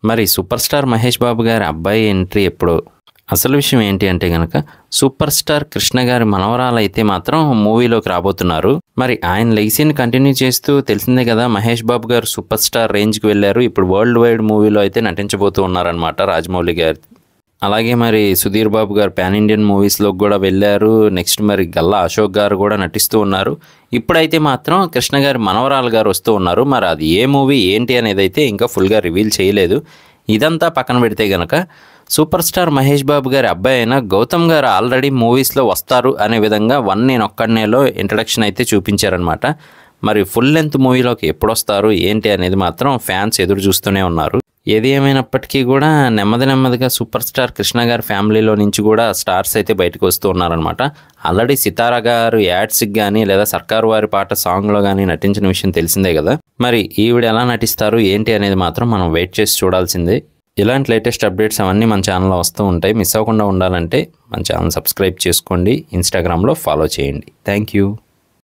మరి super star Mahesh Babu గారి అబ్బాయి ఎంట్రీ ఎప్పుడు? అసలు విషయం ఏంటి అంటే గనక సూపర్ స్టార్ కృష్ణ గారి మనవరాలైతే మాత్రం మూవీలోకి రాబోతున్నారు. మరి ఆయన లెగసీని కంటిన్యూ చేస్తూ తెలిసిందే కదా, మహేష్ బాబు గారు సూపర్ స్టార్ రేంజ్కి వెళ్ళారు. ఇప్పుడు వరల్డ్ వైడ్ మూవీలో అయితే నటించబోతూ ఉన్నారనమాట రాజమౌళి గారు. అలాగే మరి సుధీర్ బాబు గారు పాన్ ఇండియన్ మూవీస్లోకి కూడా వెళ్ళారు. నెక్స్ట్ మరి గల్లా అశోక్ గారు కూడా నటిస్తూ ఉన్నారు. ఇప్పుడైతే మాత్రం కృష్ణ గారి మనవరాలు గారు వస్తూ ఉన్నారు. మరి అది ఏ మూవీ ఏంటి అనేది అయితే ఇంకా ఫుల్గా రివీల్ చేయలేదు. ఇదంతా పక్కన పెడితే గనక సూపర్ స్టార్ మహేష్ బాబు గారి అబ్బాయి అయిన గౌతమ్ గారు ఆల్రెడీ మూవీస్లో వస్తారు అనే విధంగా నేను ఒక్కడనేలో ఇంట్రడక్షన్ అయితే చూపించారనమాట. మరి ఫుల్ లెంత్ మూవీలోకి ఎప్పుడు వస్తారు ఏంటి అనేది మాత్రం ఫ్యాన్స్ ఎదురు చూస్తూనే ఉన్నారు. ఏది ఏమైనప్పటికీ కూడా నెమ్మదిగా సూపర్ స్టార్ కృష్ణ గారి ఫ్యామిలీలో నుంచి కూడా స్టార్స్ అయితే బయటకు వస్తూ ఉన్నారనమాట. ఆల్రెడీ సితారా గారు యాడ్స్కి కానీ లేదా సర్కారు వారి పాట సాంగ్లో కానీ నటించిన విషయం తెలిసిందే కదా. మరి ఈవిడ ఎలా నటిస్తారు ఏంటి అనేది మాత్రం మనం వెయిట్ చేసి చూడాల్సిందే. ఇలాంటి లేటెస్ట్ అప్డేట్స్ అవన్నీ మన ఛానల్లో వస్తూ ఉంటాయి. మిస్ అవ్వకుండా ఉండాలంటే మన ఛానల్ సబ్స్క్రైబ్ చేసుకోండి, ఇన్స్టాగ్రామ్లో ఫాలో చేయండి. Thank you.